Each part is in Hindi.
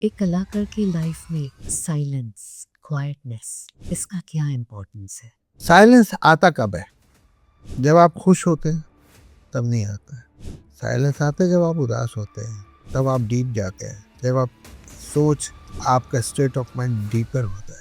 एक कलाकार की लाइफ में साइलेंस, क्वाइटनेस, इसका क्या इम्पोर्टेंस है? साइलेंस आता कब है? जब आप खुश होते हैं तब नहीं आता है। साइलेंस आता है जब आप उदास होते हैं, तब आप डीप जाते हैं, जब आप सोच आपका स्टेट ऑफ माइंड डीपर होता है।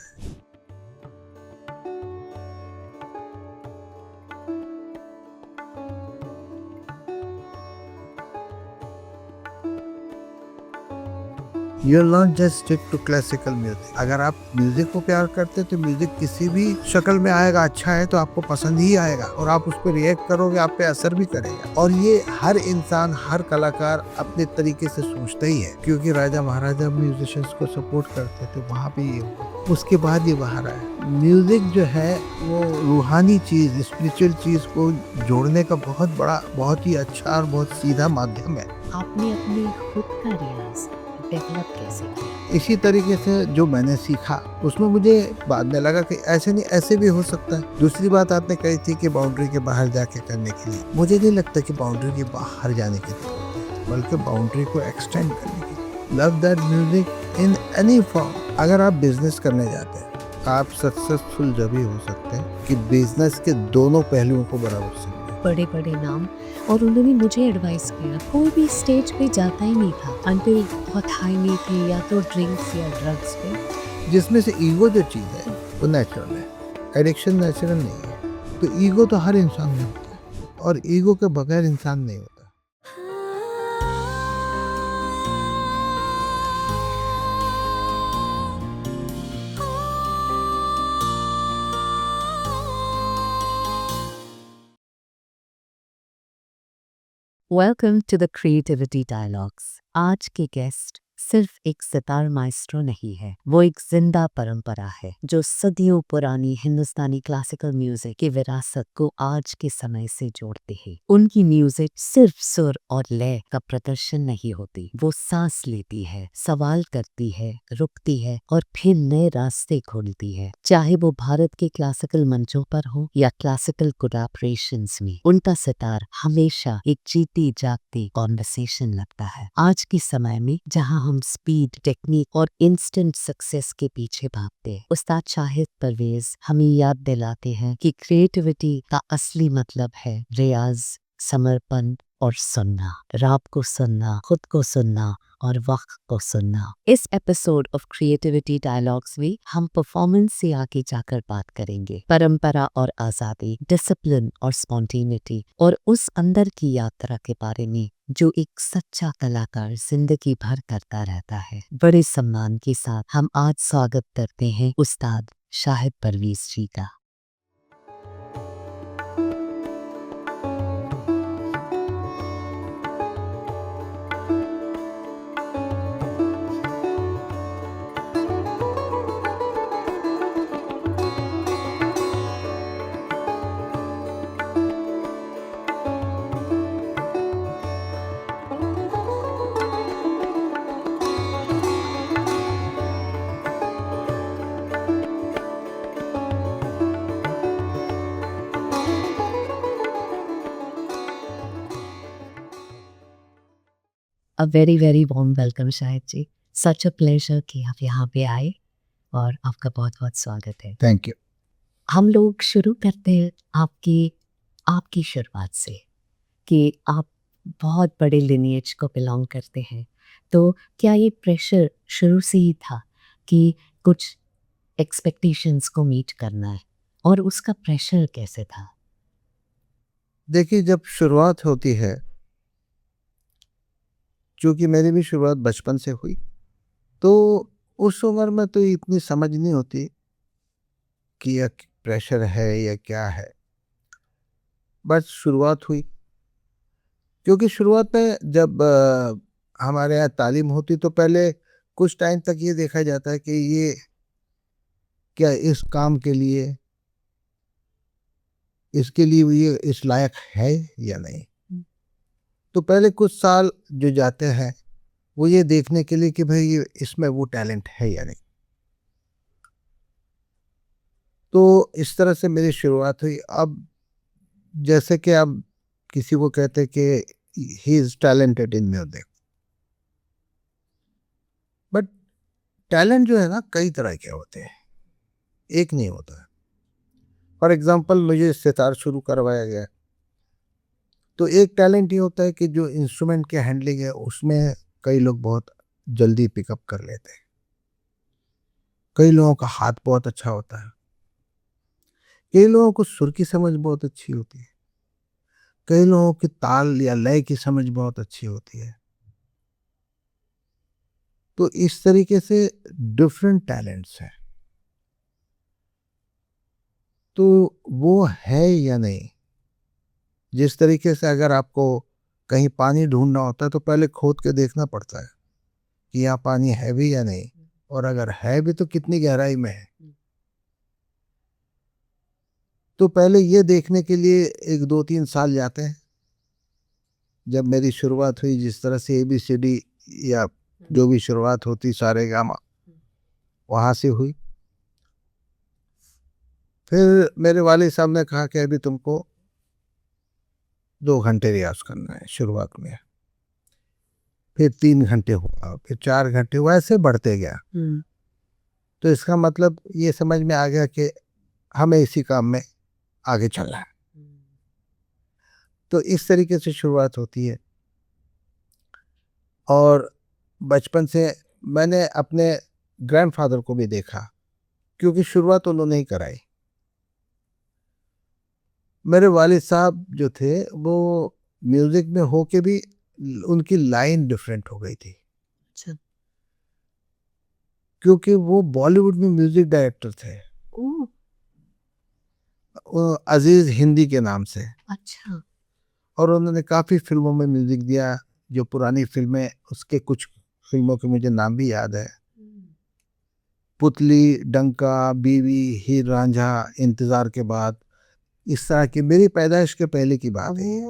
You not just stick to classical music. अगर आप म्यूजिक को प्यार करते हैं तो म्यूजिक किसी भी शक्ल में आएगा, अच्छा है तो आपको पसंद ही आएगा और आप उस पर रिएक्ट करोगे, आप पे असर भी करेगा। और ये हर इंसान, हर कलाकार अपने तरीके से सोचता ही है, क्योंकि राजा महाराजा म्यूजिशियंस को सपोर्ट करते थे, वहाँ भी ये हुआ, उसके बाद ये बाहर आया। म्यूजिक जो है वो रूहानी चीज, स्पिरिचुअल चीज को जोड़ने का बहुत बड़ा, बहुत ही अच्छा और बहुत सीधा माध्यम है। आपने अपने खुद का रियाज डेवलप कैसे किया? इसी तरीके से जो मैंने सीखा उसमें मुझे बाद में लगा कि ऐसे नहीं, ऐसे भी हो सकता है। दूसरी बात आपने कही थी कि बाउंड्री के बाहर जाके करने के लिए, मुझे नहीं लगता कि बाउंड्री के बाहर जाने की जरूरत है, बल्कि बाउंड्री को एक्सटेंड करने की। Love that music in any form. अगर आप बिजनेस करने जाते हैं, आप सक्सेसफुल जब ही हो सकते हैं कि बिजनेस के दोनों पहलुओं को बराबर समझें। बड़े बड़े नाम, और उन्होंने मुझे एडवाइस किया कोई भी स्टेज पे जाता ही नहीं था अंटिल बहुत हाई नहीं थे, या तो ड्रिंक्स या ड्रग्स पे। जिसमें से ईगो जो चीज़ है वो नेचुरल है, एडिक्शन नेचुरल नहीं है। तो ईगो तो हर इंसान में होता है और ईगो के बगैर इंसान नहीं होता। Welcome to the creativity dialogues. आज के गेस्ट सिर्फ एक सितार माइस्ट्रो नहीं है, वो एक जिंदा परंपरा है जो सदियों पुरानी हिंदुस्तानी क्लासिकल म्यूजिक की विरासत को आज के समय से जोड़ते हैं। उनकी म्यूजिक सिर्फ सुर और लय का प्रदर्शन नहीं होती, वो सांस लेती है, सवाल करती है, रुकती है और फिर नए रास्ते खोलती है। चाहे वो भारत के क्लासिकल मंचों पर हो या क्लासिकल कोलैबोरेशंस में, उनका सितार हमेशा एक जीती जागती कॉन्वर्सेशन लगता है। आज के समय में जहां हम स्पीड, टेक्निक और इंस्टेंट सक्सेस के पीछे भागते हैं, उस्ताद शाहिद परवेज हमें याद दिलाते हैं कि क्रिएटिविटी का असली मतलब है रियाज, समर्पण और सुनना। राग को सुनना, खुद को सुनना और वक्त को सुनना। इस एपिसोड ऑफ क्रिएटिविटी डायलॉग्स में हम परफॉर्मेंस से आगे जाकर बात करेंगे, परंपरा और आजादी, डिसिप्लिन और स्पॉन्टेनिटी, और उस अंदर की यात्रा के बारे में जो एक सच्चा कलाकार जिंदगी भर करता रहता है। बड़े सम्मान के साथ हम आज स्वागत करते हैं उस्ताद शाहिद परवेज जी का। A very very warm welcome Shahid ji. Such a pleasure कि आप यहाँ पे आए और आपका बहुत बहुत स्वागत है। Thank you. हम लोग शुरू करते हैं आपकी शुरुआत से कि आप बहुत बड़े लिनिएज को बिलोंग करते हैं। तो क्या ये प्रेशर शुरू से ही था कि कुछ एक्सपेक्टेशंस को मीट करना है, और उसका प्रेशर कैसे था? देखिए, जब शुरुआत होती है, क्योंकि मेरी भी शुरुआत बचपन से हुई, तो उस उम्र में तो इतनी समझ नहीं होती कि यह प्रेशर है या क्या है। बस शुरुआत हुई, क्योंकि शुरुआत में जब हमारे यहाँ तालीम होती तो पहले कुछ टाइम तक ये देखा जाता है कि ये क्या इस काम के लिए, इसके लिए ये इस लायक है या नहीं। तो पहले कुछ साल जो जाते हैं वो ये देखने के लिए कि भाई ये इसमें वो टैलेंट है या नहीं। तो इस तरह से मेरी शुरुआत हुई। अब जैसे कि अब किसी को कहते हैं कि he is talented in music, but talent जो है ना कई तरह के होते हैं, एक नहीं होता है। फॉर एग्जाम्पल मुझे सितार शुरू करवाया गया, तो एक टैलेंट ये होता है कि जो इंस्ट्रूमेंट की हैंडलिंग है उसमें कई लोग बहुत जल्दी पिकअप कर लेते हैं, कई लोगों का हाथ बहुत अच्छा होता है, कई लोगों को सुर की समझ बहुत अच्छी होती है, कई लोगों की ताल या लय की समझ बहुत अच्छी होती है। तो इस तरीके से डिफरेंट टैलेंट्स हैं। तो वो है या नहीं, जिस तरीके से अगर आपको कहीं पानी ढूंढना होता है तो पहले खोद के देखना पड़ता है कि यहाँ पानी है भी या नहीं, और अगर है भी तो कितनी गहराई में है। तो पहले ये देखने के लिए 1-2-3 साल जाते हैं। जब मेरी शुरुआत हुई जिस तरह से ABCD या जो भी शुरुआत होती सारेगामा वहाँ से हुई, फिर मेरे वालिद साहब ने कहा कि अभी तुमको 2 घंटे रियाज करना है शुरुआत में, फिर 3 घंटे हुआ, फिर 4 घंटे हुआ, ऐसे बढ़ते गया। तो इसका मतलब ये समझ में आ गया कि हमें इसी काम में आगे चलना है। तो इस तरीके से शुरुआत होती है। और बचपन से मैंने अपने ग्रैंडफादर को भी देखा, क्योंकि शुरुआत उन्होंने ही कराई। मेरे वालिद साहब जो थे वो म्यूजिक में होके भी उनकी लाइन डिफरेंट हो गई थी, अच्छा। क्योंकि वो बॉलीवुड में म्यूजिक डायरेक्टर थे, अजीज हिंदी के नाम से। अच्छा। और उन्होंने काफ़ी फिल्मों में म्यूजिक दिया, जो पुरानी फिल्में, उसके कुछ फिल्मों के मुझे नाम भी याद है, पुतली, डंका, बीवी, हीर रांझा, इंतज़ार के बाद, इस तरह की मेरी पैदाइश के पहले की बात है।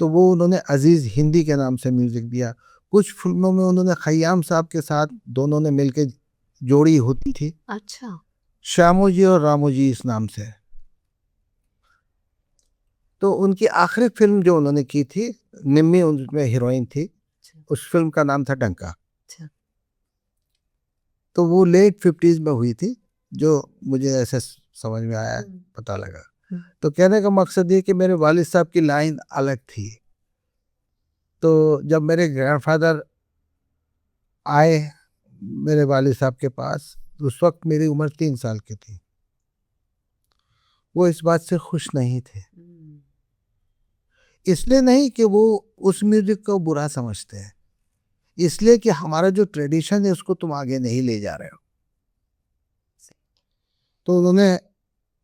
तो वो उन्होंने अजीज़ हिंदी के नाम से म्यूज़िक दिया। कुछ फिल्मों में उन्होंने खय्याम साहब के साथ दोनों ने मिलकर जोड़ी होती थी, अच्छा। श्यामो जी और रामो जी इस नाम से। तो उनकी आखिरी फिल्म जो उन्होंने की थी, निम्मी उनमें हीरोइन थी, उस फिल्म का नाम था डंका। तो वो लेट 50s में हुई थी, जो मुझे ऐसे समझ में आया, पता लगा। तो कहने का मकसद ये कि मेरे वालिद साहब की लाइन अलग थी। तो जब मेरे ग्रैंडफादर आए मेरे वालिद साहब के पास, उस वक्त मेरी उम्र 3 साल की थी। वो इस बात से खुश नहीं थे, इसलिए नहीं कि वो उस म्यूजिक को बुरा समझते हैं, इसलिए कि हमारा जो ट्रेडिशन है उसको तुम आगे नहीं ले जा रहे हो। तो उन्होंने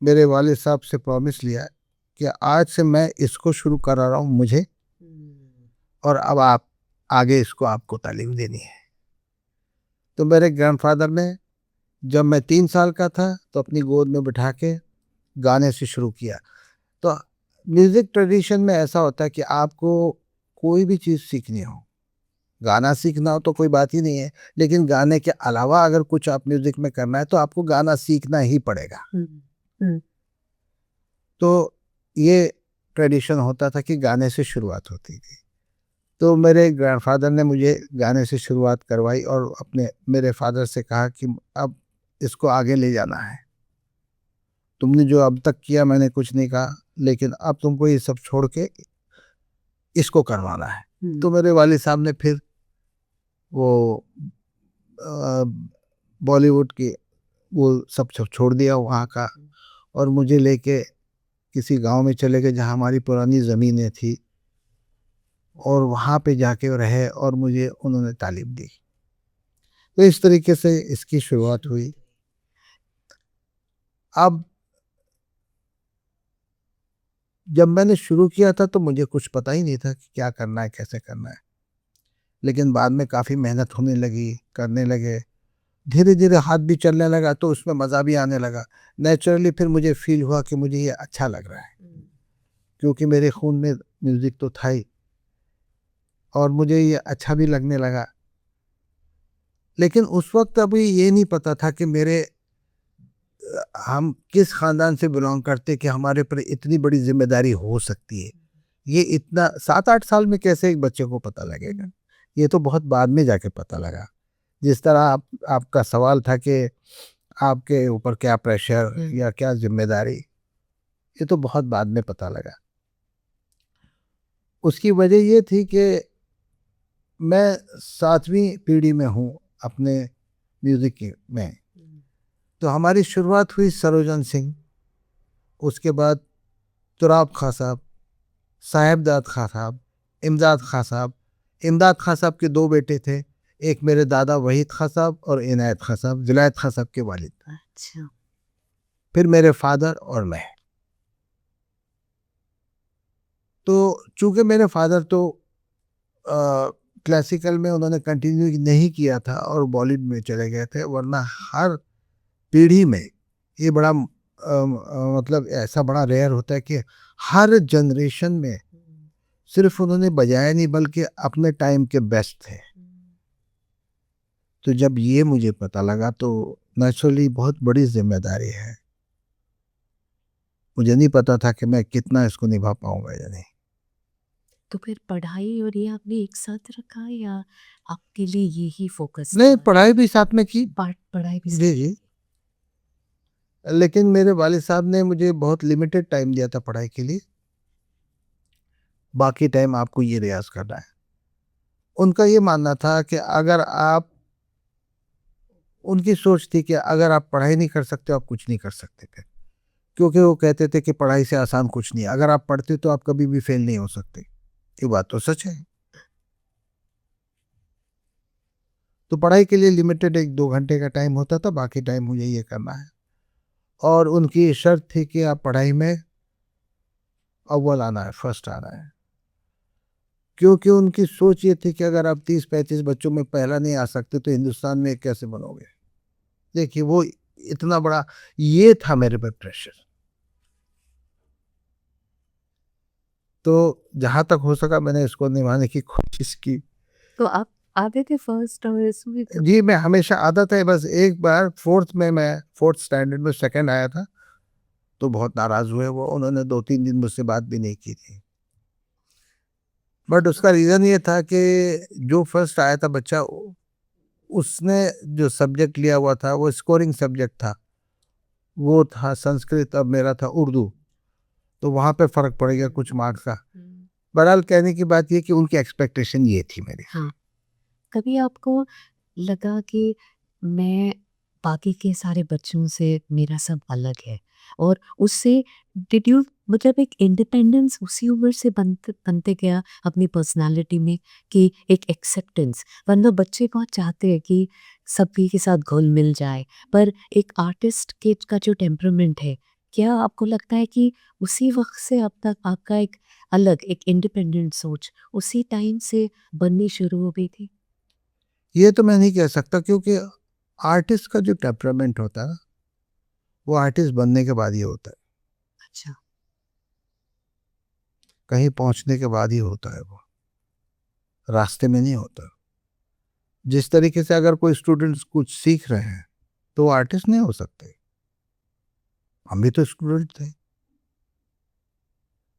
मेरे वालिद साहब से प्रॉमिस लिया कि आज से मैं इसको शुरू करा रहा हूँ मुझे, और अब आप आगे इसको आपको तालीम देनी है। तो मेरे ग्रैंडफादर ने जब मैं 3 साल का था तो अपनी गोद में बिठा के गाने से शुरू किया। तो म्यूज़िक ट्रेडिशन में ऐसा होता है कि आपको कोई भी चीज़ सीखनी हो, गाना सीखना हो तो कोई बात ही नहीं है, लेकिन गाने के अलावा अगर कुछ आप म्यूज़िक में करना है तो आपको गाना सीखना ही पड़ेगा। तो ये ट्रेडिशन होता था कि गाने से शुरुआत होती थी। तो मेरे ग्रैंडफादर ने मुझे गाने से शुरुआत करवाई और अपने मेरे फादर से कहा कि अब इसको आगे ले जाना है, तुमने जो अब तक किया मैंने कुछ नहीं कहा, लेकिन अब तुमको ये सब छोड़ के इसको करवाना है। तो मेरे वालिद साहब ने फिर वो बॉलीवुड की वो सब छोड़ दिया वहाँ का, और मुझे लेके किसी गांव में चले गए जहाँ हमारी पुरानी ज़मीनें थी, और वहाँ पे जाके रहे और मुझे उन्होंने तालीम दी। तो इस तरीके से इसकी शुरुआत हुई। अब जब मैंने शुरू किया था तो मुझे कुछ पता ही नहीं था कि क्या करना है, कैसे करना है, लेकिन बाद में काफ़ी मेहनत होने लगी, करने लगे, धीरे धीरे हाथ भी चलने लगा तो उसमें मज़ा भी आने लगा। नेचुरली फिर मुझे फील हुआ कि मुझे ये अच्छा लग रहा है, क्योंकि मेरे खून में म्यूज़िक तो था ही, और मुझे ये अच्छा भी लगने लगा। लेकिन उस वक्त अभी ये नहीं पता था कि हम किस ख़ानदान से बिलोंग करते कि हमारे पर इतनी बड़ी जिम्मेदारी हो सकती है। ये इतना 7-8 साल में कैसे एक बच्चे को पता लगेगा, ये तो बहुत बाद में जाके पता लगा जिस तरह आपका सवाल था कि आपके ऊपर क्या प्रेशर या क्या जिम्मेदारी, ये तो बहुत बाद में पता लगा। उसकी वजह ये थी कि मैं 7वीं पीढ़ी में हूँ अपने म्यूज़िक में। तो हमारी शुरुआत हुई सरोजन सिंह, उसके बाद तुराब खां साहब, साहेबजाद खां साहब, इमदाद खां साहब। इमदाद खां साहब के 2 बेटे थे, एक मेरे दादा वहीद खां साहब और इनायत खां साहब, जुलैद खां साहब के वालिद। अच्छा। फिर मेरे फादर और मैं। तो चूंकि मेरे फादर तो क्लासिकल में उन्होंने कंटिन्यू नहीं किया था और बॉलीवुड में चले गए थे, वरना हर पीढ़ी में ये बड़ा मतलब ऐसा बड़ा रेयर होता है कि हर जनरेशन में सिर्फ उन्होंने बजाया नहीं बल्कि अपने टाइम के बेस्ट थे। तो जब ये मुझे पता लगा तो नेचुरली बहुत बड़ी जिम्मेदारी है। मुझे नहीं पता था कि मैं कितना इसको निभा पाऊंगा या नहीं। तो फिर पढ़ाई और ये आपने एक साथ रखा या आपके लिए ये ही फोकस नहीं, था? पढ़ाई भी साथ में की। पढ़ाई भी जी जी। लेकिन मेरे वालिद साहब ने मुझे बहुत लिमिटेड टाइम दिया था पढ़ाई के लिए। बाकी टाइम आपको ये रियाज करना है। उनका ये मानना था कि अगर आप, उनकी सोच थी कि अगर आप पढ़ाई नहीं कर सकते आप कुछ नहीं कर सकते थे, क्योंकि वो कहते थे कि पढ़ाई से आसान कुछ नहीं, अगर आप पढ़ते तो आप कभी भी फेल नहीं हो सकते। ये बात तो सच है। तो पढ़ाई के लिए लिमिटेड 1-2 घंटे का टाइम होता था, बाकी टाइम मुझे ये करना है। और उनकी शर्त थी कि आप पढ़ाई में अव्वल आना है, फर्स्ट आना है। क्योंकि उनकी सोच ये थी कि अगर आप 30-35 बच्चों में पहला नहीं आ सकते तो हिंदुस्तान में कैसे बनोगे। देखिए वो इतना बड़ा ये था मेरे पर प्रेशर। तो जहां तक हो सका मैंने इसको निभाने की कोशिश की। तो आप आते थे फर्स्ट और इसमें तो जी, मैं हमेशा आता था। बस एक बार मैं फोर्थ स्टैंडर्ड में सेकंड आया था, तो बहुत नाराज हुए वो। उन्होंने 2-3 दिन मुझसे बात भी नहीं की थी। बट उसका रीजन ये था कि जो फर्स्ट आया था बच्चा, उसने जो सब्जेक्ट लिया हुआ था वो स्कोरिंग सब्जेक्ट था, वो था संस्कृत, अब मेरा था उर्दू। तो वहां पे फर्क पड़ गया कुछ मार्क्स का। बहरहाल कहने की बात ये कि उनकी एक्सपेक्टेशन ये थी मेरी। हाँ, कभी आपको लगा कि मैं बाकी के सारे बच्चों से मेरा सब अलग है और उससे डिड यू मतलब एक इंडिपेंडेंस उसी उम्र से बनते बनते गया अपनी पर्सनालिटी में कि एक एक्सेप्टेंस, वरना बच्चे बहुत चाहते हैं कि सभी के साथ घुल मिल जाए, पर एक आर्टिस्ट के का जो टेम्परामेंट है, क्या आपको लगता है कि उसी वक्त से अब तक आपका एक अलग एक इंडिपेंडेंट सोच उसी टाइम से बननी शुरू हो गई थी? ये तो मैं नहीं कह सकता, क्योंकि आर्टिस्ट का जो टेम्परामेंट होता है ना, वो आर्टिस्ट बनने के बाद ही होता है, अच्छा। कहीं पहुंचने के बाद ही होता है, वो रास्ते में नहीं होता। जिस तरीके से अगर कोई स्टूडेंट्स कुछ सीख रहे हैं तो वो आर्टिस्ट नहीं हो सकते। हम भी तो स्टूडेंट थे।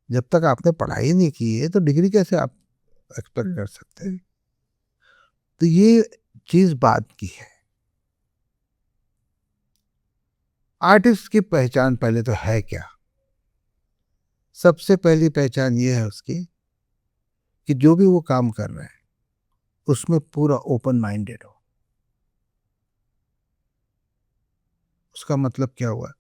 जब तक आपने पढ़ाई नहीं की है तो डिग्री कैसे आप एक्सपेक्ट कर सकते हैं। तो ये चीज बात की है। आर्टिस्ट की पहचान पहले तो है क्या? सबसे पहली पहचान ये है उसकी कि जो भी वो काम कर रहे हैं उसमें पूरा ओपन माइंडेड हो। उसका मतलब क्या हुआ?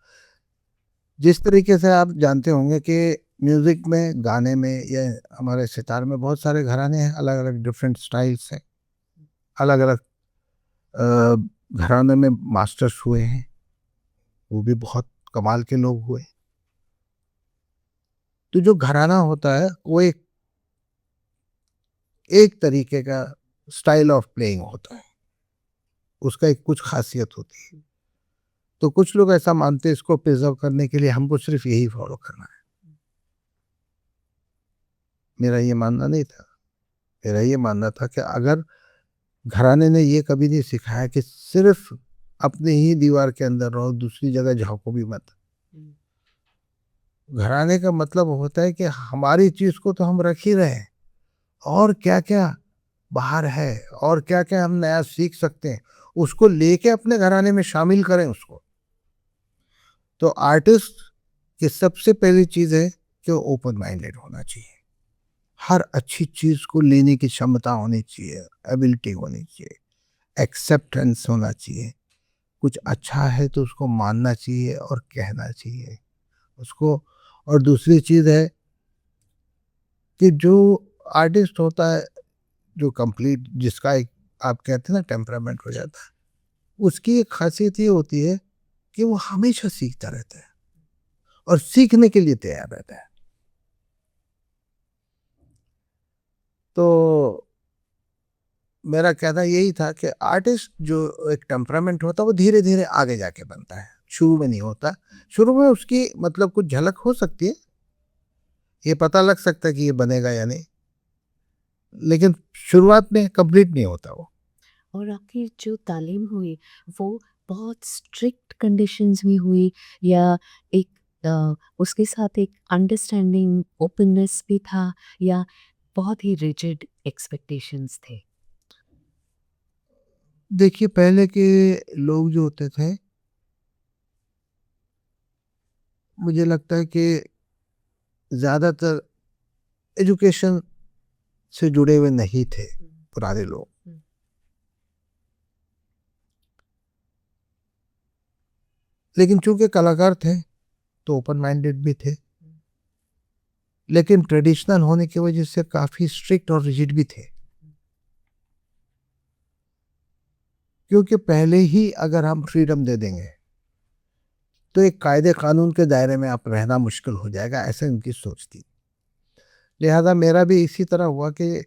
जिस तरीके से आप जानते होंगे कि म्यूजिक में, गाने में या हमारे सितार में बहुत सारे घराने हैं, अलग अलग डिफरेंट स्टाइल्स हैं, अलग अलग घराने में मास्टर्स हुए हैं, वो भी बहुत कमाल के लोग हुए। तो जो घराना होता है वो एक तरीके का स्टाइल ऑफ प्लेइंग होता है, उसका एक कुछ खासियत होती है। तो कुछ लोग ऐसा मानते हैं इसको प्रिजर्व करने के लिए हमको सिर्फ यही फॉलो करना है। मेरा ये मानना नहीं था। मेरा ये मानना था कि अगर घराने ने ये कभी नहीं सिखाया कि सिर्फ अपने ही दीवार के अंदर रहो, दूसरी जगह झांको भी मत। घराने का मतलब होता है कि हमारी चीज को तो हम रख ही रहे हैं, और क्या क्या बाहर है और क्या क्या हम नया सीख सकते हैं, उसको लेके अपने घराने में शामिल करें उसको। तो आर्टिस्ट की सबसे पहली चीज़ है कि वो ओपन माइंडेड होना चाहिए, हर अच्छी चीज़ को लेने की क्षमता होनी चाहिए, एबिलिटी होनी चाहिए, एक्सेप्टेंस होना चाहिए। कुछ अच्छा है तो उसको मानना चाहिए और कहना चाहिए उसको। और दूसरी चीज़ है कि जो आर्टिस्ट होता है, जो कंप्लीट जिसका एक आप कहते हैं ना टेम्परामेंट हो जाता है, उसकी एक खासियत ये होती है कि वो हमेशा सीखता रहता है और सीखने के लिए तैयार रहता है। तो मेरा कहना यही था कि आर्टिस्ट जो एक टेम्परामेंट होता है वो धीरे धीरे आगे जाके बनता है, शुरू में नहीं होता। शुरू में उसकी मतलब कुछ झलक हो सकती है, ये पता लग सकता है कि ये बनेगा या नहीं, लेकिन शुरुआत में कंप्लीट नहीं होता वो। और आपकी जो तालीम हुई वो बहुत स्ट्रिक्ट कंडीशंस में हुई, या एक उसके साथ एक अंडरस्टैंडिंग ओपननेस भी था, या बहुत ही रिजिड एक्सपेक्टेशंस थे? देखिए पहले के लोग जो होते थे, मुझे लगता है कि ज़्यादातर एजुकेशन से जुड़े हुए नहीं थे पुराने लोग। लेकिन चूंकि कलाकार थे तो ओपन माइंडेड भी थे, लेकिन ट्रेडिशनल होने की वजह से काफ़ी स्ट्रिक्ट और रिजिड भी थे। क्योंकि पहले ही अगर हम फ्रीडम दे देंगे तो एक कायदे कानून के दायरे में आप रहना मुश्किल हो जाएगा, ऐसे उनकी सोच थी। लिहाजा मेरा भी इसी तरह हुआ कि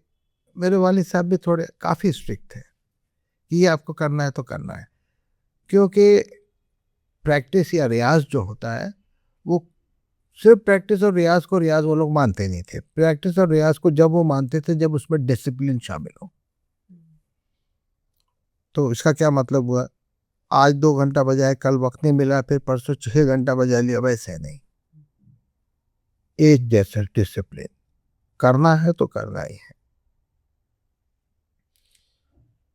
मेरे वालिद साहब भी थोड़े काफ़ी स्ट्रिक्ट थे कि ये आपको करना है तो करना है। क्योंकि प्रैक्टिस या रियाज जो होता है वो सिर्फ प्रैक्टिस और रियाज को रियाज वो लोग मानते नहीं थे। प्रैक्टिस और रियाज को जब वो मानते थे जब उसमें डिसिप्लिन शामिल हो। तो इसका क्या मतलब हुआ, आज 2 घंटा बजाए कल वक्त नहीं मिला फिर परसों 6 घंटा बजा लिया, वैसे नहीं। एक जैसा डिसिप्लिन, करना है तो करना ही है।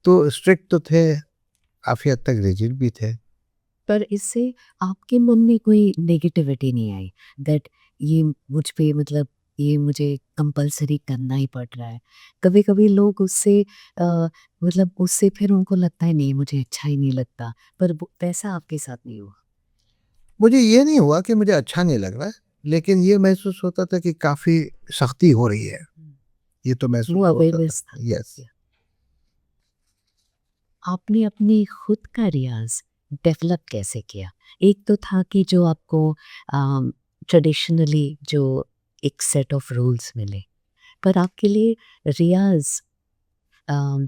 तो स्ट्रिक्ट तो थे, काफ़ी हद तक रिजिड भी थे। पर इससे आपके मन में कोई नेगेटिविटी नहीं आई दैट ये मुझ पे, मतलब ये मुझे कंपल्सरी करना ही पड़ रहा है? कभी-कभी लोग उससे मतलब उससे फिर उनको लगता है नहीं मुझे अच्छा ही नहीं लगता, पर वो वैसा आपके साथ नहीं हुआ? मुझे ये नहीं हुआ कि मुझे अच्छा नहीं लग रहा है, लेकिन ये महसूस होता था कि काफ़ी सख्ती हो रही है, ये तो महसूस वो होता था। अवेयरनेस था। यस। आपने अपनी खुद का रियाज़ डेवलप कैसे किया? एक तो था कि जो आपको ट्रेडिशनली जो एक सेट ऑफ रूल्स मिले, पर आपके लिए रियाज़ अम,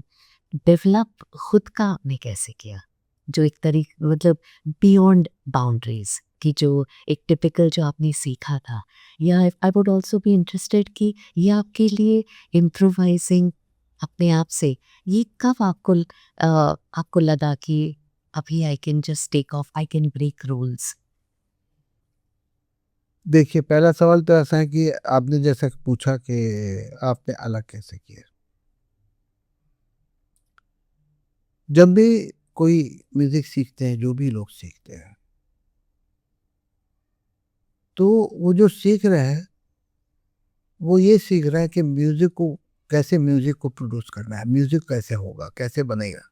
डेवलप खुद का आपने कैसे किया? जो एक मतलब बियॉन्ड बाउंड्रीज़ कि जो एक टिपिकल जो आपने सीखा था, या I would also be interested कि ये आपके लिए इम्प्रोवाइज़िंग अपने आप से, ये कब आपको लगा कि अभी I can just take off, I can break rules? देखिए पहला सवाल तो ऐसा है कि आपने जैसा पूछा कि आपने अलग कैसे किया। जब भी कोई म्यूज़िक सीखते हैं, जो भी लोग सीखते हैं, तो वो जो सीख रहे हैं, वो ये सीख रहे हैं कि म्यूज़िक को कैसे म्यूज़िक को प्रोड्यूस करना है, म्यूज़िक कैसे होगा, कैसे बनेगा।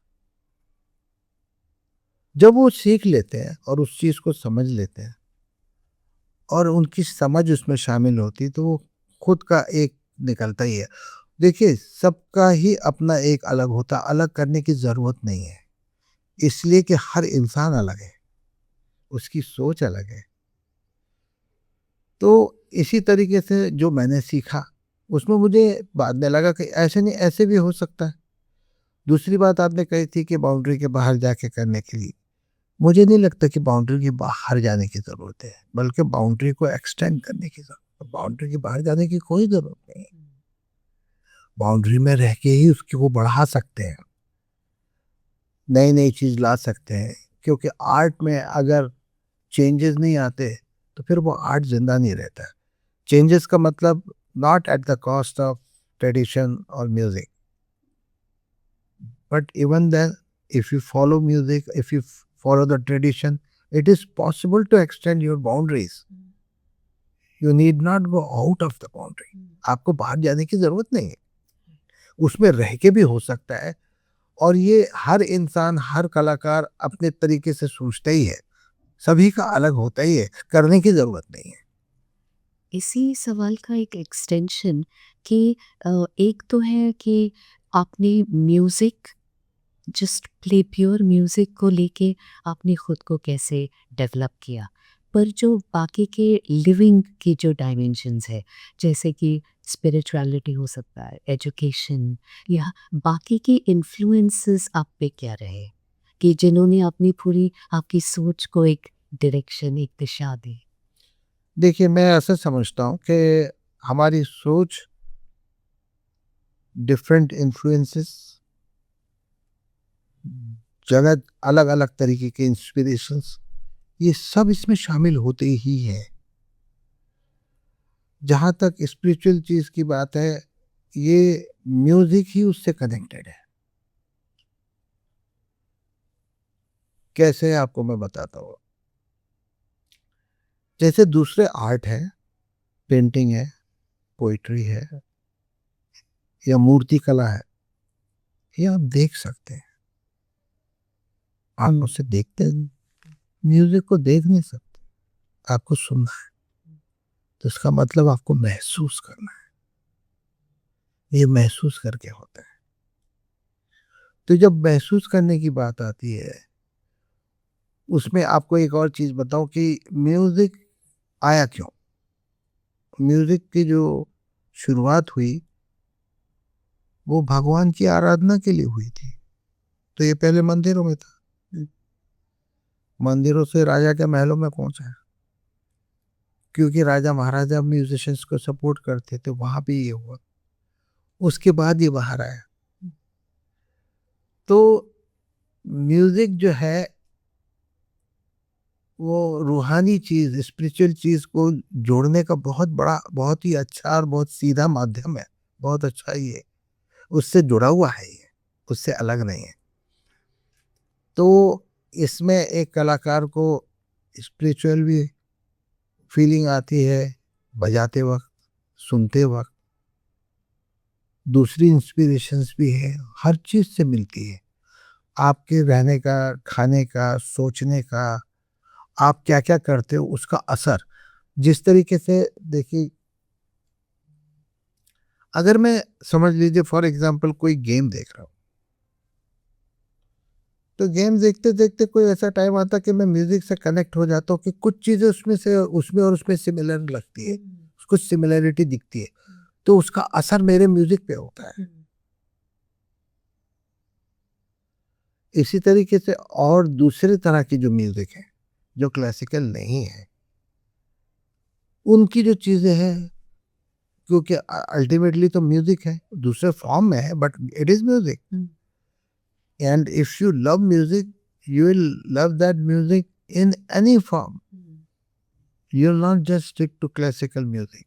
जब वो सीख लेते हैं और उस चीज़ को समझ लेते हैं और उनकी समझ उसमें शामिल होती, तो वो खुद का एक निकलता ही है। देखिए सबका ही अपना एक अलग होता, अलग करने की ज़रूरत नहीं है, इसलिए कि हर इंसान अलग है, उसकी सोच अलग है। तो इसी तरीके से जो मैंने सीखा, उसमें मुझे बाद में लगा कि ऐसे नहीं ऐसे भी हो सकता है। दूसरी बात आपने कही थी कि बाउंड्री के बाहर जाके करने के लिए, मुझे नहीं लगता कि बाउंड्री के बाहर जाने की ज़रूरत है, बल्कि बाउंड्री को एक्सटेंड करने की ज़रूरत है। बाउंड्री के बाहर जाने की कोई ज़रूरत नहीं है। बाउंड्री में रह के ही उसकी को बढ़ा सकते हैं, नई-नई चीज़ ला सकते हैं, क्योंकि आर्ट में अगर चेंजेस नहीं आते, तो फिर वो आर्ट ज़िंदा नहीं रहता। चेंजेस का मतलब not at the cost of tradition और music. But even then, if you follow music, if you follow the tradition, it is possible to extend your boundaries. You need not go out of the boundary. आपको बाहर जाने की जरूरत नहीं है, उसमें रह के भी हो सकता है। और ये हर इंसान, हर कलाकार अपने तरीके से सोचता ही है, सभी का अलग होता ही है, करने की जरूरत नहीं है। इसी सवाल का एक एक्सटेंशन कि एक तो है कि आपने music just play pure music को लेके आपने खुद को कैसे डेवलप किया, पर जो बाकी के लिविंग की जो डायमेंशंस है, जैसे कि स्पिरिचुअलिटी हो सकता है, एजुकेशन या बाकी के इन्फ्लुएंसेस आप पे क्या रहे कि जिन्होंने अपनी पूरी आपकी सोच को एक डायरेक्शन, एक दिशा दी? देखिए, मैं ऐसा समझता हूँ कि हमारी सोच, डिफरेंट इन्फ्लुएंसेस, जगह, अलग अलग तरीके के इंस्पिरेशंस, ये सब इसमें शामिल होते ही हैं। जहाँ तक स्पिरिचुअल चीज की बात है, ये म्यूजिक ही उससे कनेक्टेड है। कैसे आपको मैं बताता हूँ। जैसे दूसरे आर्ट है, पेंटिंग है, पोइट्री है या मूर्ति कला है, ये आप देख सकते हैं, आप उसे देखते हैं। म्यूजिक को देख नहीं सकते, आपको सुनना है, तो इसका मतलब आपको महसूस करना है। ये महसूस करके होता है। तो जब महसूस करने की बात आती है, उसमें आपको एक और चीज बताऊं कि म्यूजिक आया क्यों। म्यूजिक की जो शुरुआत हुई, वो भगवान की आराधना के लिए हुई थी। तो ये पहले मंदिरों में था, मंदिरों से राजा के महलों में पहुंचा, क्योंकि राजा महाराजा म्यूजिशियंस को सपोर्ट करते थे, वहां भी ये हुआ। उसके बाद ये बाहर आया। तो म्यूजिक जो है, वो रूहानी चीज, स्पिरिचुअल चीज को जोड़ने का बहुत बड़ा, बहुत ही अच्छा और बहुत सीधा माध्यम है। बहुत अच्छा ये उससे जुड़ा हुआ है, ये उससे अलग नहीं है। तो इसमें एक कलाकार को स्पिरिचुअल भी फीलिंग आती है बजाते वक्त, सुनते वक्त। दूसरी इंस्पिरेशंस भी है, हर चीज से मिलती है। आपके रहने का, खाने का, सोचने का, आप क्या क्या करते हो, उसका असर। जिस तरीके से देखिए, अगर मैं, समझ लीजिए फॉर एग्जांपल, कोई गेम देख रहा हूँ, तो गेम देखते देखते कोई ऐसा टाइम आता कि मैं म्यूजिक से कनेक्ट हो जाता हूँ कि कुछ चीजें उसमें और उसमें सिमिलर लगती है, कुछ सिमिलरिटी दिखती है, तो उसका असर मेरे म्यूजिक पे होता है। इसी तरीके से और दूसरे तरह की जो म्यूजिक है, जो क्लासिकल नहीं है, उनकी जो चीजें हैं, क्योंकि अल्टीमेटली तो म्यूजिक है, दूसरे फॉर्म में है, but it is music. And if you love music, you will love that music in any form. You will not just stick to classical music.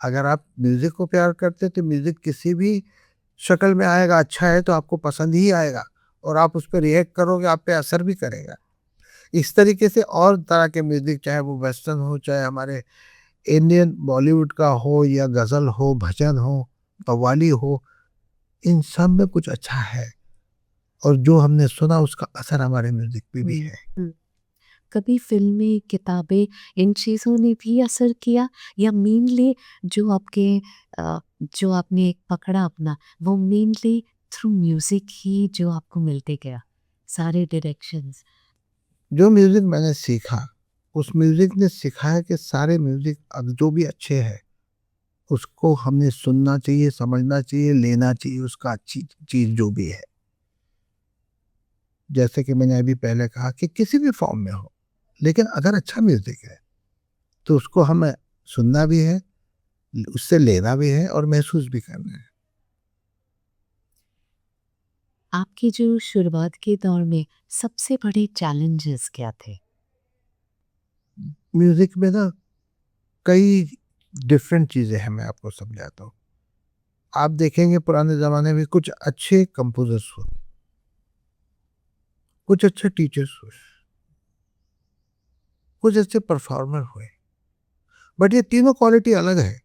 अगर आप म्यूजिक को प्यार करते हैं, तो म्यूजिक किसी भी शक्ल में आएगा, अच्छा है तो आपको पसंद ही आएगा, और आप उस पर रिएक्ट करोगे, आप पे असर भी करेगा। इस तरीके से और तरह के म्यूजिक, चाहे वो वेस्टर्न हो, चाहे हमारे इंडियन बॉलीवुड का हो, या गजल हो, भजन हो, कव्वाली हो, इन सब में कुछ अच्छा है, और जो हमने सुना उसका असर हमारे म्यूजिक पे भी है। कभी फिल्में, किताबें इन चीज़ों ने भी असर किया, या मेनली जो आपके जो आपने एक पकड़ा अपना, वो मेनली थ्रू म्यूज़िक ही जो आपको मिलते गया, सारे डायरेक्शंस? जो म्यूजिक मैंने सीखा, उस म्यूजिक ने सिखाया कि सारे म्यूजिक अब जो भी अच्छे हैं, उसको हमने सुनना चाहिए, समझना चाहिए, लेना चाहिए, उसका अच्छी चीज जो भी है। जैसे कि मैंने अभी पहले कहा कि किसी भी फॉर्म में हो, लेकिन अगर अच्छा म्यूजिक है, तो उसको हमें सुनना भी है, उससे लेना भी है, और महसूस भी करना है। आपके जो शुरुआत के दौर में सबसे बड़े चैलेंजेस क्या थे? म्यूजिक में ना कई डिफरेंट चीजें हैं, मैं आपको समझाता हूँ। आप देखेंगे पुराने ज़माने में कुछ अच्छे कंपोज़र्स हुए, कुछ अच्छे टीचर्स हुए, कुछ अच्छे परफॉर्मर हुए, बट ये तीनों क्वालिटी अलग है।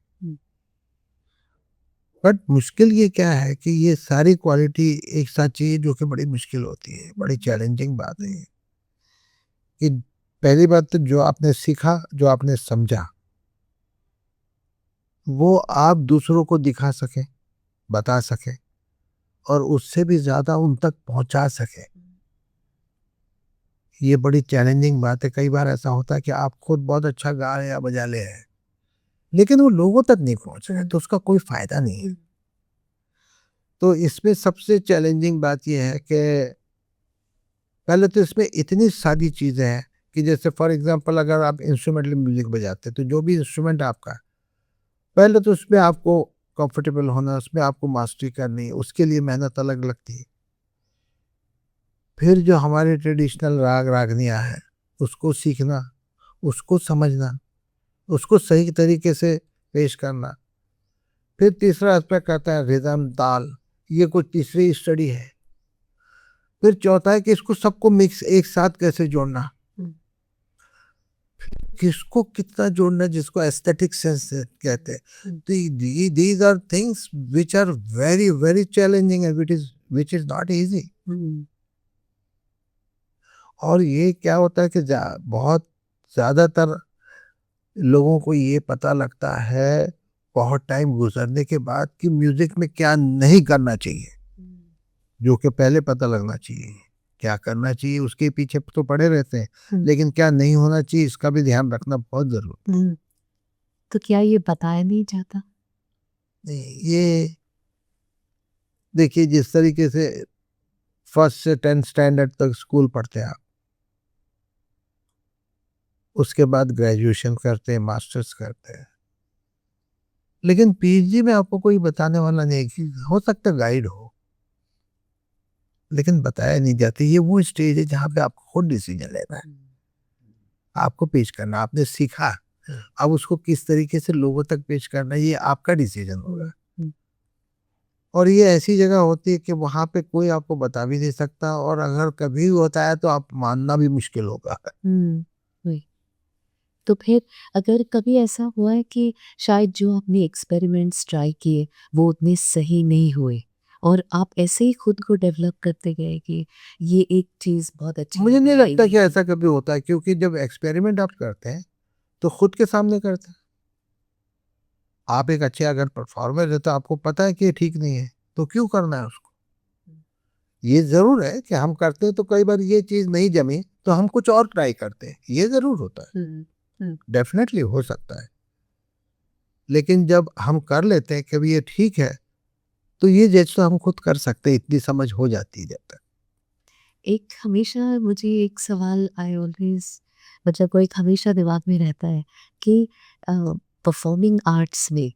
बट मुश्किल ये क्या है कि ये सारी क्वालिटी एक साथ चाहिए, जो कि बड़ी मुश्किल होती है, बड़ी चैलेंजिंग बात है ये। कि पहली बात तो जो आपने सीखा, जो आपने समझा, वो आप दूसरों को दिखा सकें, बता सकें और उससे भी ज़्यादा उन तक पहुंचा सकें। ये बड़ी चैलेंजिंग बात है। कई बार ऐसा होता है कि आप खुद बहुत अच्छा गा रहे या बजा ले हैं, लेकिन वो लोगों तक नहीं पहुंच रहा है, तो उसका कोई फायदा नहीं है। तो इसमें सबसे चैलेंजिंग बात यह है कि पहले तो इसमें इतनी सारी चीज़ें हैं कि जैसे फॉर एग्जांपल अगर आप इंस्ट्रूमेंटल म्यूजिक बजाते हैं, तो जो भी इंस्ट्रूमेंट आपका, पहले तो उसमें आपको कंफर्टेबल होना, उसमें आपको मास्टरी करनी, उसके लिए मेहनत अलग लगती है। फिर जो हमारे ट्रेडिशनल राग रागनियाँ हैं, उसको सीखना, उसको समझना, उसको सही तरीके से पेश करना। फिर तीसरा एस्पेक्ट आता है रिदम, ताल, ये कुछ तीसरी स्टडी है। फिर चौथा है कि इसको सबको मिक्स एक साथ कैसे जोड़ना, किसको कितना जोड़ना, जिसको एस्थेटिक सेंस कहते हैं। These are things which are very very challenging and which is not easy. और ये क्या होता है कि बहुत ज़्यादातर लोगों को ये पता लगता है बहुत टाइम गुजरने के बाद कि म्यूजिक में क्या नहीं करना चाहिए, जो कि पहले पता लगना चाहिए। क्या करना चाहिए उसके पीछे तो पड़े रहते हैं, लेकिन क्या नहीं होना चाहिए इसका भी ध्यान रखना बहुत जरूरी है। तो क्या ये बताया नहीं जाता? नहीं, ये देखिए जिस तरीके से फर्स्ट से 10th स्टैंडर्ड तक स्कूल पढ़ते हैं आप, उसके बाद ग्रेजुएशन करते हैं, मास्टर्स करते हैं, लेकिन पीएचडी में आपको कोई बताने वाला नहीं। कि हो सकता है गाइड हो, लेकिन बताया नहीं जाता। ये वो स्टेज है जहाँ पे आपको खुद डिसीजन लेना है, आपको पेश करना। आपने सीखा, अब उसको किस तरीके से लोगों तक पेश करना है, ये आपका डिसीजन होगा। और ये ऐसी जगह होती है कि वहाँ पे कोई आपको बता भी नहीं सकता, और अगर कभी होता है तो आप मानना भी मुश्किल होगा। वही। तो फिर अगर कभी ऐसा हुआ है कि शायद जो आपने एक्सपेरिमेंट्स ट्राई किए वो उतने सही नहीं हुए और आप ऐसे ही खुद को डेवलप करते गए कि ये एक चीज़ बहुत अच्छी मुझे नहीं लगी, लगता कि ये ऐसा कभी होता है, क्योंकि जब एक्सपेरिमेंट आप करते हैं तो खुद के सामने करते हैं। आप एक अच्छे अगर परफॉर्मर है तो आपको पता है कि ये ठीक नहीं है, तो क्यों करना है उसको। ये जरूर है कि हम करते हैं तो कई बार ये चीज नहीं जमी तो हम कुछ और ट्राई करते हैं, ये जरूर होता है, डेफिनेटली हो सकता है। लेकिन जब हम कर लेते हैं कि भी ये ठीक है, तो ये जैसा हम खुद कर सकते हैं, इतनी समझ हो जाती है जब तक। एक हमेशा मुझे एक सवाल आई ऑलवेज मतलब वो एक हमेशा दिमाग में रहता है कि परफॉर्मिंग आर्ट्स में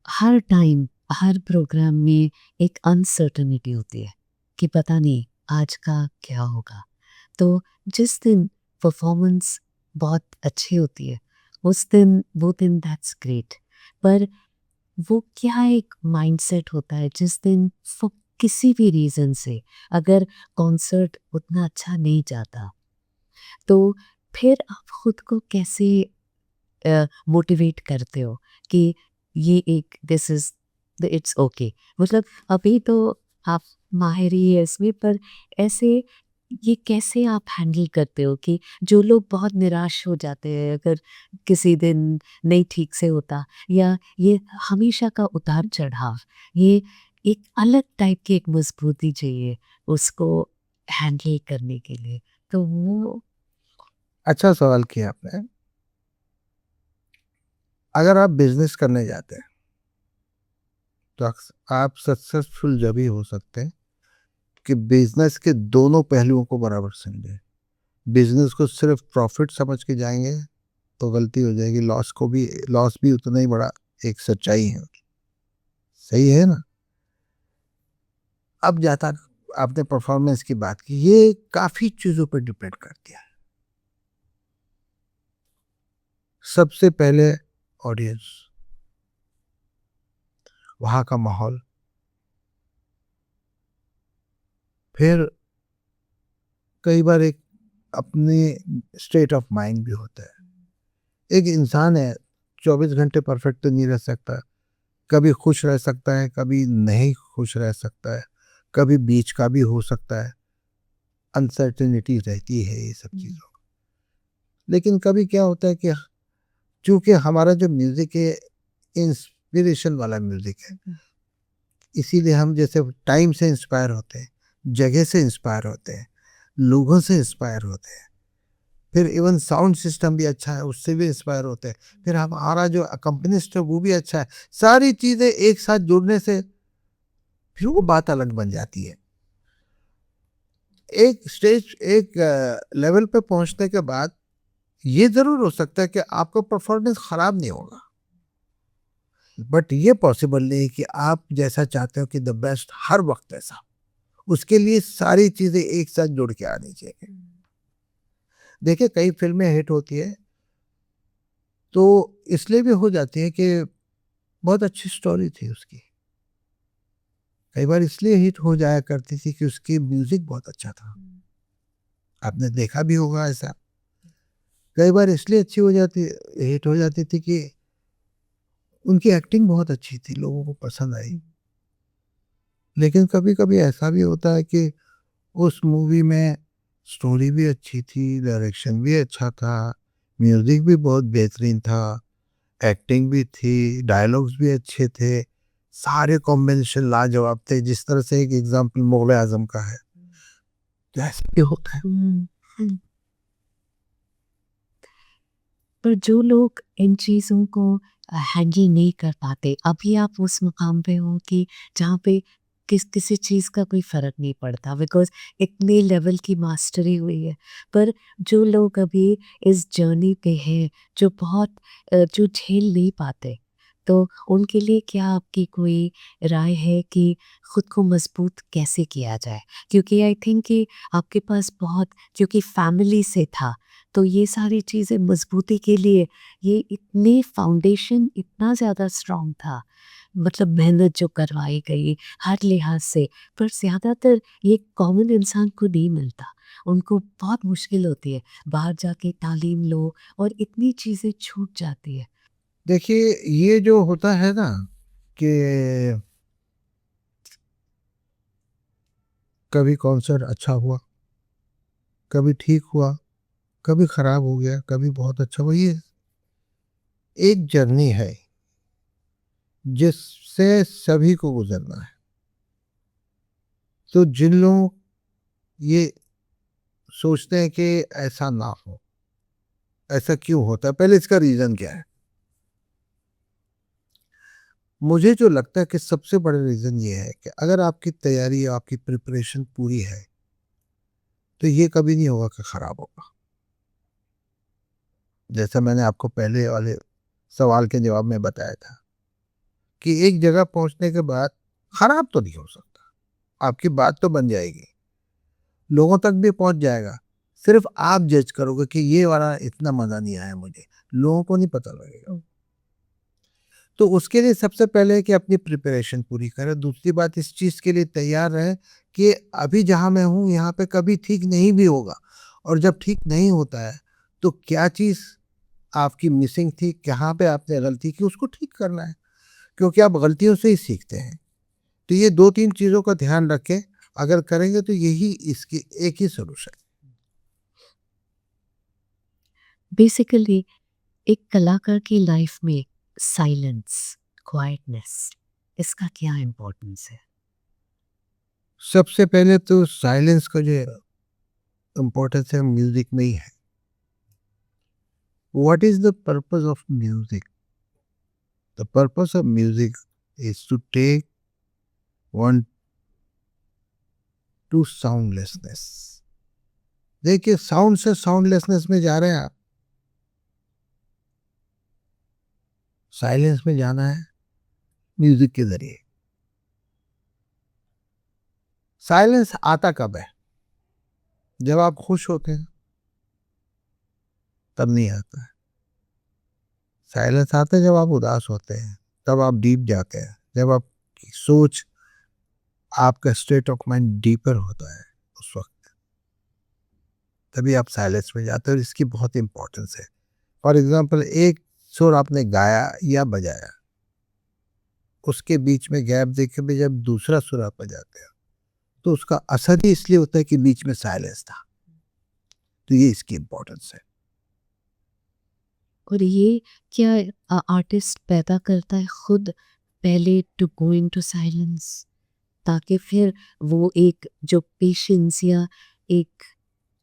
हर टाइम हर प्रोग्राम में एक अनसर्टनिटी होती है कि पता नहीं आज का क्या होगा। तो जिस दिन परफॉर्मेंस बहुत अच्छी होती है उस दिन वो दिन दैट्स ग्रेट, पर वो क्या एक माइंडसेट होता है जिस दिन फॉर किसी भी रीज़न से अगर कॉन्सर्ट उतना अच्छा नहीं जाता, तो फिर आप खुद को कैसे मोटिवेट करते हो कि ये एक this is the it's okay, मतलब अभी तो आप माहिर ही है इसमें, पर ऐसे ये कैसे आप हैंडल करते हो कि जो लोग बहुत निराश हो जाते हैं अगर किसी दिन नहीं ठीक से होता, या ये हमेशा का उतार चढ़ाव, ये एक अलग टाइप की एक मजबूती चाहिए उसको हैंडल करने के लिए, तो वो अच्छा सवाल किया आपने। अगर आप बिजनेस करने जाते हैं तो आप सक्सेसफुल जब ही हो सकते हैं कि बिजनेस के दोनों पहलुओं को बराबर समझें। बिजनेस को सिर्फ प्रॉफिट समझ के जाएंगे तो गलती हो जाएगी, लॉस भी उतना ही बड़ा एक सच्चाई है। सही है ना। अब जाता, आपने परफॉर्मेंस की बात की, ये काफी चीजों पर डिपेंड करती है। सबसे पहले ऑडियंस, वहाँ का माहौल। फिर कई बार एक अपनी स्टेट ऑफ माइंड भी होता है। एक इंसान है, 24 घंटे परफेक्ट तो नहीं रह सकता, कभी खुश रह सकता है, कभी नहीं खुश रह सकता है, कभी बीच का भी हो सकता है। अनसर्टेनिटी रहती है ये सब चीज़ों। लेकिन कभी क्या होता है कि चूंकि हमारा जो म्यूजिक है इंस्पिरेशन वाला म्यूजिक है, इसीलिए हम जैसे टाइम से इंस्पायर होते हैं, जगह से इंस्पायर होते हैं, लोगों से इंस्पायर होते हैं, फिर इवन साउंड सिस्टम भी अच्छा है उससे भी इंस्पायर होते हैं, फिर हमारा जो अकम्पनिस्ट है वो भी अच्छा है। सारी चीज़ें एक साथ जुड़ने से फिर वो बात अलग बन जाती है। एक स्टेज एक लेवल पे पहुंचने के बाद ये ज़रूर हो सकता है कि आपका परफॉर्मेंस ख़राब नहीं होगा, बट ये पॉसिबल नहीं है कि आप जैसा चाहते हो कि द बेस्ट हर वक्त ऐसा। उसके लिए सारी चीज़ें एक साथ जुड़ के आनी चाहिए। देखिए कई फिल्में हिट होती है तो इसलिए भी हो जाती है कि बहुत अच्छी स्टोरी थी उसकी। कई बार इसलिए हिट हो जाया करती थी कि उसकी म्यूजिक बहुत अच्छा था। आपने देखा भी होगा ऐसा। कई बार इसलिए अच्छी हो जाती हिट हो जाती थी कि उनकी एक्टिंग बहुत अच्छी थी, लोगों को पसंद आई। लेकिन कभी कभी ऐसा भी होता है कि उस मूवी में स्टोरी भी अच्छी थी, डायरेक्शन भी अच्छा था, म्यूजिक भी बहुत बेहतरीन था, एक्टिंग भी थी, डायलॉग्स भी अच्छे थे, सारे कॉम्बिनेशन लाजवाब थे। जिस तरह से एक एग्जांपल मुगल आजम का है, तो ऐसा भी होता है। हम्म। पर जो लोग इन चीज़ों को हैंडल नहीं कर पाते, अभी आप उस मुकाम पे हो कि जहाँ पे किसी चीज़ का कोई फ़र्क नहीं पड़ता बिकॉज़ इतने लेवल की मास्टरी हुई है। पर जो लोग अभी इस जर्नी पे हैं, जो बहुत जो झेल नहीं पाते, तो उनके लिए क्या आपकी कोई राय है कि खुद को मज़बूत कैसे किया जाए? क्योंकि आई थिंक कि आपके पास बहुत, क्योंकि फैमिली से था, तो ये सारी चीज़ें मज़बूती के लिए ये इतने फाउंडेशन इतना ज़्यादा स्ट्रॉन्ग था, मतलब मेहनत जो करवाई गई हर लिहाज से, पर ज़्यादातर ये कॉमन इंसान को नहीं मिलता। उनको बहुत मुश्किल होती है, बाहर जाके तालीम लो और इतनी चीज़ें छूट जाती है। देखिए ये जो होता है ना कि कभी कॉन्सर्ट अच्छा हुआ, कभी ठीक हुआ, कभी खराब हो गया, कभी बहुत अच्छा हुआ, ये एक जर्नी है जिससे सभी को गुजरना है। तो जिन लोग ये सोचते हैं कि ऐसा ना हो, ऐसा क्यों होता है, पहले इसका रीजन क्या है? मुझे जो लगता है कि सबसे बड़ा रीजन ये है कि अगर आपकी तैयारी आपकी प्रिपरेशन पूरी है तो ये कभी नहीं होगा कि खराब होगा। जैसा मैंने आपको पहले वाले सवाल के जवाब में बताया था कि एक जगह पहुंचने के बाद खराब तो नहीं हो सकता, आपकी बात तो बन जाएगी, लोगों तक भी पहुंच जाएगा। सिर्फ आप जज करोगे कि ये वाला इतना मजा नहीं आया मुझे, लोगों को नहीं पता लगेगा। तो उसके लिए सबसे पहले है कि अपनी प्रिपरेशन पूरी करें। दूसरी बात, इस चीज़ के लिए तैयार रहें कि अभी जहाँ मैं हूँ यहाँ पे कभी ठीक नहीं भी होगा, और जब ठीक नहीं होता है तो क्या चीज़ आपकी मिसिंग थी, कहाँ पे आपने गलती की, उसको ठीक करना है, क्योंकि आप गलतियों से ही सीखते हैं। तो ये 2-3 चीज़ों का ध्यान रखें, अगर करेंगे तो यही इसकी एक ही सॉल्यूशन है। बेसिकली एक कलाकार की लाइफ में साइलेंस, क्वाइटनेस, इसका क्या इम्पोर्टेंस है? सबसे पहले तो साइलेंस का जो इम्पोर्टेंस है म्यूजिक में ही है। What is the purpose of music? The purpose of music is to take one to soundlessness. देखिए साउंड से साउंडलेसनेस में जा रहे हैं आप, साइलेंस में जाना है म्यूजिक के जरिए। साइलेंस आता कब है? जब आप खुश होते हैं तब नहीं आता है। साइलेंस आता है जब आप उदास होते हैं, तब आप डीप जाते हैं, जब आपकी सोच, आपका स्टेट ऑफ माइंड डीपर होता है उस वक्त, तभी आप साइलेंस में जाते हो। और इसकी बहुत इंपॉर्टेंस है। फॉर एग्जाम्पल, एक सुर आपने गाया या बजाया, उसके बीच में गैप देके भी जब दूसरा सुर आप बजाते हो तो उसका असर ही इसलिए होता है कि बीच में साइलेंस था। तो ये इसकी इंपॉर्टेंस है। और ये क्या आर्टिस्ट पैदा करता है खुद पहले टू गो इनटू साइलेंस, ताकि फिर वो एक जो पेशेंस या एक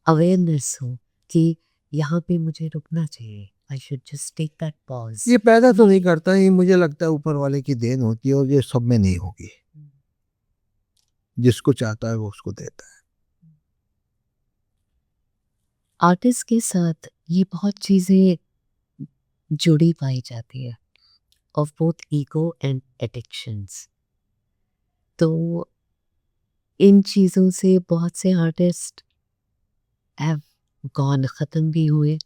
अवेयरनेस हो कि यहाँ पे मुझे रुकना चाहिए, I should just take that pause. ये पैदा तो नहीं करता, ये मुझे लगता है ऊपर वाले की देन होती है, और ये सब में नहीं होगी। जिसको चाहता है वो उसको देता है। आर्टिस्ट के साथ ये बहुत चीज़ें जुड़ी पाई जाती है, of both ego and addictions. तो इन चीज़ों से बहुत से आर्टिस्ट हैव गॉन, ख़त्म भी हुए,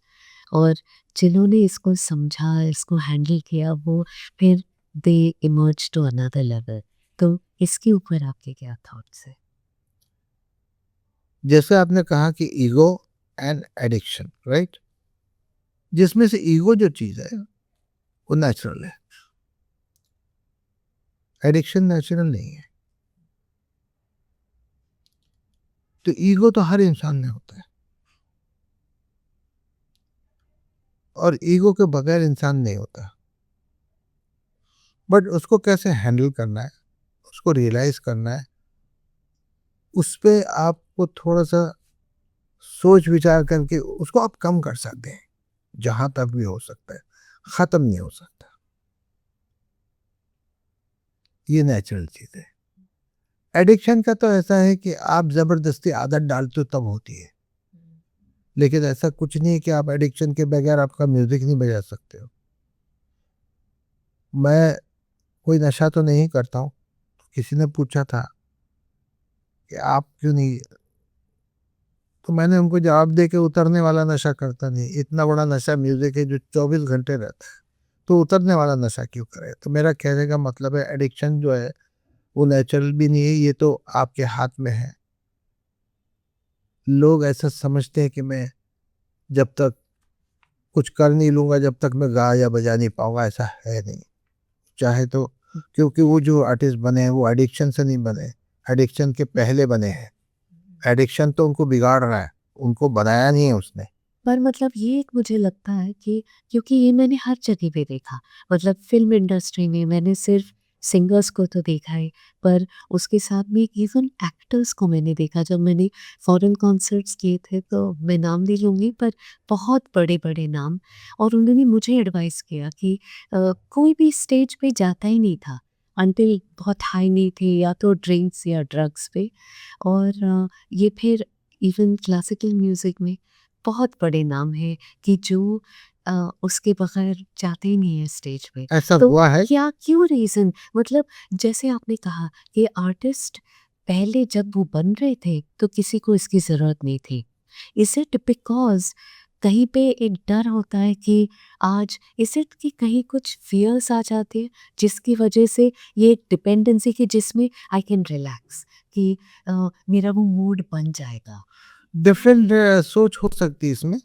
और जिन्होंने इसको समझा, इसको हैंडल किया, वो फिर दे इमर्ज टू अनदर लेवल। तो इसके ऊपर आपके क्या थॉट्स है? जैसे आपने कहा कि ईगो एंड एडिक्शन, राइट, जिसमें से ईगो जो चीज है वो नेचुरल है, एडिक्शन नेचुरल नहीं है। तो ईगो तो हर इंसान में होता है, और ईगो के बगैर इंसान नहीं होता। बट उसको कैसे हैंडल करना है, उसको रियलाइज करना है, उस पे आपको थोड़ा सा सोच विचार करके उसको आप कम कर सकते हैं, जहां तक भी हो सकता है। खत्म नहीं हो सकता, ये नेचुरल चीज है। एडिक्शन का तो ऐसा है कि आप जबरदस्ती आदत डालते हो तब होती है, लेकिन ऐसा कुछ नहीं है कि आप एडिक्शन के बगैर आपका म्यूजिक नहीं बजा सकते हो। मैं कोई नशा तो नहीं करता हूँ। किसी ने पूछा था कि आप क्यों नहीं, तो मैंने उनको जवाब दे के उतरने वाला नशा करता नहीं, इतना बड़ा नशा म्यूजिक है जो 24 घंटे रहता है, तो उतरने वाला नशा क्यों करे। तो मेरा कहने का मतलब है, एडिक्शन जो है वो नेचुरल भी नहीं है, ये तो आपके हाथ में है। लोग ऐसा समझते हैं कि मैं जब तक कुछ कर नहीं लूंगा, जब तक मैं गा या बजा नहीं पाऊंगा, ऐसा है नहीं। चाहे तो, क्योंकि वो जो आर्टिस्ट बने हैं वो एडिक्शन से नहीं बने, एडिक्शन के पहले बने हैं। एडिक्शन तो उनको बिगाड़ रहा है, उनको बनाया नहीं है उसने। पर मतलब ये एक मुझे लगता है कि क्योंकि ये मैंने हर जगह पे देखा, मतलब फ़िल्म इंडस्ट्री में मैंने सिर्फ़ सिंगर्स को तो देखा है, पर उसके साथ में इवन एक्टर्स को मैंने देखा। जब मैंने फ़ॉरेन कॉन्सर्ट्स किए थे, तो मैं नाम नहीं लूँगी, पर बहुत बड़े-बड़े नाम, और उन्होंने मुझे एडवाइस किया कि कोई भी स्टेज पे जाता ही नहीं था अंटिल बहुत हाई नहीं थे, या तो ड्रिंक्स या ड्रग्स पे। और ये फिर इवन क्लासिकल म्यूज़िक में बहुत बड़े नाम हैं कि जो उसके बगैर जाते ही नहीं है स्टेज पे। ऐसा तो हुआ है। क्या क्यों रीज़न, मतलब जैसे आपने कहा कि आर्टिस्ट पहले जब वो बन रहे थे तो किसी को इसकी ज़रूरत नहीं थी। इज़ इट बिकॉज़ कहीं पे एक डर होता है कि आज इज़ इट कि कहीं कुछ फ़ियर्स आ जाते हैं जिसकी वजह से ये एक डिपेंडेंसी की जिसमें आई कैन रिलैक्स कि मेरा वो मूड बन जाएगा। डिफरेंट सोच हो सकती है इसमें।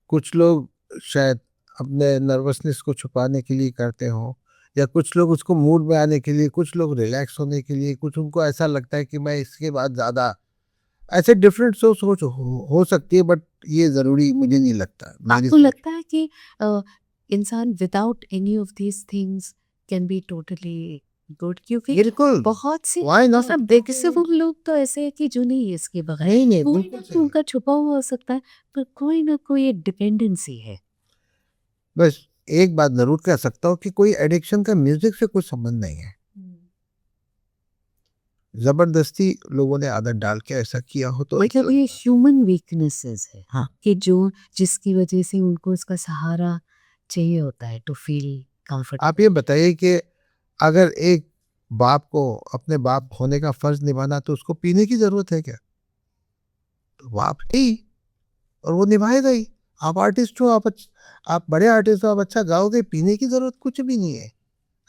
कुछ लोग शायद अपने नर्वसनेस को छुपाने के लिए करते हो, या कुछ लोग उसको मूड में आने के लिए, कुछ लोग रिलैक्स होने के लिए, कुछ उनको ऐसा लगता है कि मैं इसके बाद ज़्यादा, ऐसे डिफरेंट सोच हो सकती है। बट ये ज़रूरी मुझे नहीं लगता, मेरी आपको सोच। लगता है कि इंसान without any of these things can be totally good, क्योंकि बिल्कुल, बहुत से व्हाई नॉट। मतलब बेकसूर लोग तो ऐसे है कि जो नहीं है इसके बगैर, नहीं नहीं, कोई बिल्कुल ना सही। उनका छुपा हुआ हो सकता है, पर कोई ना कोई एक डिपेंडेंसी है। बस एक बात जरूर कह सकता हूँ कि कोई एडिक्शन का म्यूजिक से कुछ संबंध नहीं है। जबरदस्ती लोगों ने आदत डाल के ऐसा किया हो तो मतलब ये ह्यूमन वीकनेसेस है, हाँ, कि जो जिसकी वजह से उनको इसका सहारा चाहिए होता है टू फील कंफर्ट। आप ये बताइए कि अगर एक बाप को अपने बाप होने का फर्ज निभाना, तो उसको पीने की जरूरत है क्या? तो बाप है ही, और वो निभाएगा ही। आप आर्टिस्ट हो, आप बड़े आर्टिस्ट हो, आप अच्छा गाओगे, पीने की जरूरत कुछ भी नहीं है,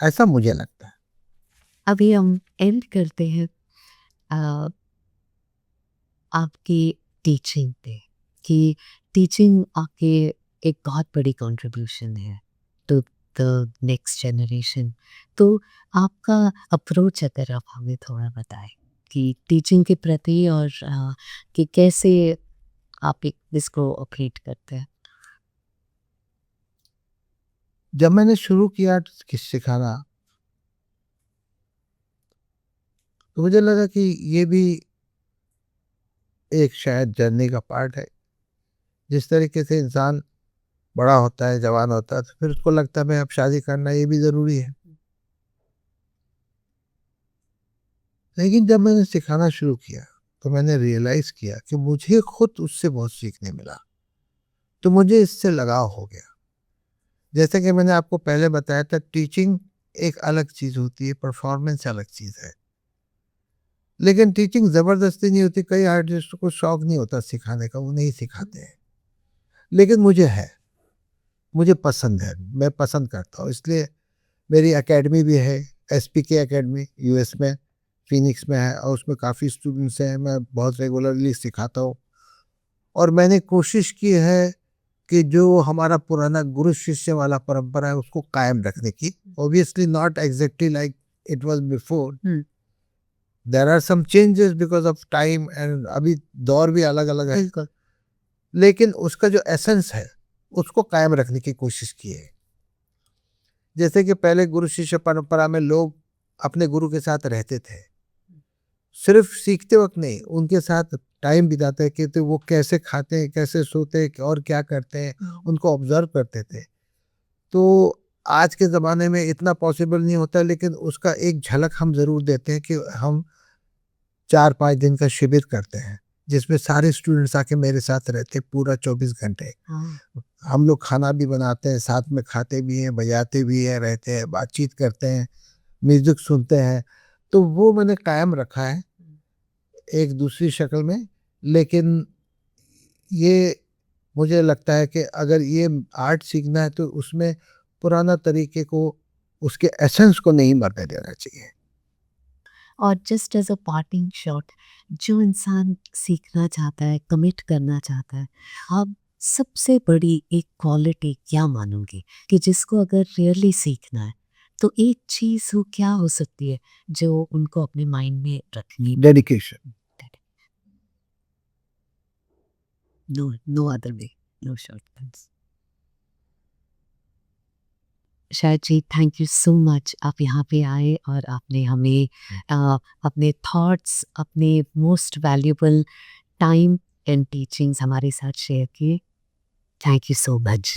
ऐसा मुझे लगता है। अभी हम एंड करते हैं अ, आपकी टीचिंग पे कि टीचिंग आपके एक बहुत बड़ी कंट्रीब्यूशन है टू द नेक्स्ट जनरेशन। तो आपका अप्रोच अगर आप हमें थोड़ा बताएं कि टीचिंग के प्रति और कि कैसे आप इसको ऑपरेट करते हैं। जब मैंने शुरू किया सिखाना, तो मुझे लगा कि ये भी एक शायद जर्नी का पार्ट है। जिस तरीके से इंसान बड़ा होता है, जवान होता है, तो फिर उसको लगता है मैं अब शादी करना ये भी ज़रूरी है। लेकिन जब मैंने सिखाना शुरू किया, तो मैंने रियलाइज़ किया कि मुझे खुद उससे बहुत सीखने मिला। तो मुझे इससे लगाव हो गया। जैसे कि मैंने आपको पहले बताया था, टीचिंग एक अलग चीज़ होती है, परफॉर्मेंस अलग चीज़ है। लेकिन टीचिंग ज़बरदस्ती नहीं होती। कई आर्टिस्ट को शौक नहीं होता सिखाने का, वो नहीं सिखाते हैं। लेकिन मुझे है, मुझे पसंद है, मैं पसंद करता हूँ। इसलिए मेरी एकेडमी भी है, एसपीके एकेडमी यूएस में, फिनिक्स में है, और उसमें काफ़ी स्टूडेंट्स हैं। मैं बहुत रेगुलरली सिखाता हूँ, और मैंने कोशिश की है कि जो हमारा पुराना गुरु शिष्य वाला परंपरा है उसको कायम रखने की। Obviously not exactly like it was before, there are some changes because of time, and अभी दौर भी अलग अलग है। बिल्कुल। लेकिन उसका जो एसेंस है उसको कायम रखने की कोशिश की है। जैसे कि पहले गुरु शिष्य परंपरा में लोग अपने गुरु के साथ रहते थे, सिर्फ सीखते वक्त नहीं, उनके साथ टाइम बिताते कि तो वो कैसे खाते हैं, कैसे सोते हैं और क्या करते हैं, उनको ऑब्जर्व करते थे। तो आज के ज़माने में इतना पॉसिबल नहीं होता, लेकिन उसका एक झलक हम ज़रूर देते हैं कि हम 4-5 दिन का शिविर करते हैं, जिसमें सारे स्टूडेंट्स आके मेरे साथ रहते हैं पूरा 24 घंटे। हम लोग खाना भी बनाते हैं, साथ में खाते भी हैं, बजाते भी हैं, रहते हैं, बातचीत करते हैं, म्यूज़िक सुनते हैं। तो वो मैंने कायम रखा है एक दूसरी शक्ल में। लेकिन ये मुझे लगता है कि अगर ये आर्ट सीखना है तो उसमें पुराना तरीके को, उसके एसेंस को नहीं मरने देना चाहिए। और just as a parting shot, जो इंसान सीखना चाहता है, कमिट करना चाहता है, आप सबसे बड़ी एक क्वालिटी क्या मानोगे कि जिसको अगर रियली सीखना है तो एक चीज़ वो क्या हो सकती है जो उनको अपने माइंड में रखनी। Dedication. No, no other way, no shortcuts. शायद जी, थैंक यू सो मच, आप यहाँ पे आए और आपने हमें अपने थॉट्स, अपने most valuable time and teachings हमारे साथ शेयर किए। Thank you so much.